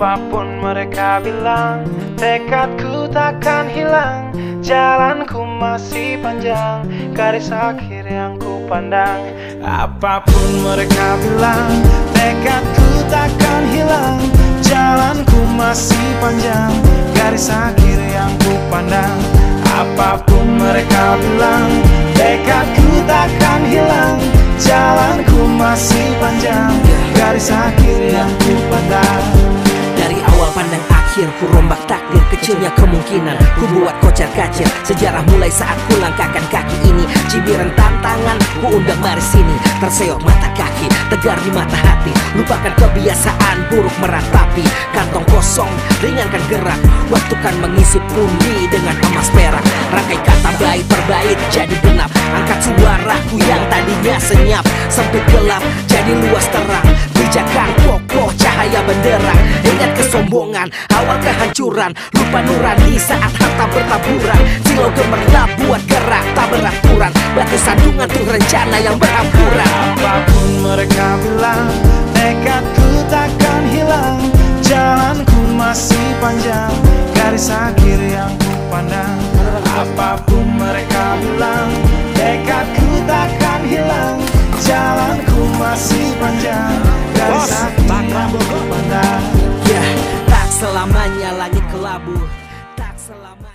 Apapun mereka bilang, tekadku takkan hilang. Jalanku masih panjang, garis akhir yang ku pandang. Apapun mereka bilang, tekadku takkan hilang. Jalanku masih panjang, garis akhir yang ku pandang. Apapun mereka bilang, tekadku takkan hilang. Jalanku masih panjang, garis akhir yang ku pandang. Dari awal pandang akhir, ku rombak takdir. Kecilnya kemungkinan, ku buat kocar kacir. Sejarah mulai saat ku langkahkan kaki ini. Cibiran tantangan, ku undang mari sini. Terseok mata kaki, tegar di mata hati. Lupakan kebiasaan buruk meratapi. Kantong kosong, ringankan gerak. Waktu kan mengisi pundi dengan emas perak. Rangkai kata bait per bait jadi genap. Angkat suaraku yang tadinya senyap. Sempit gelap, jadi luas terang. Pijakan kokoh, cahaya benderang. Ingat kesombongan, awal kehancuran. Lupa nurani saat harta bertaburan. Silau gemerlap buat gerak tak beraturan. Batu sandungan tuh rencana yang berhampuran. Apapun mereka bilang, tekadku takkan hilang. Jalanku masih panjang, garis akhir yang ku pandang. Apapun mereka bilang, tekadku takkan hilang. Jalanku masih panjang, garis akhir yang ku pandang. Ya, tak selamanya langit kelabu, tak selamanya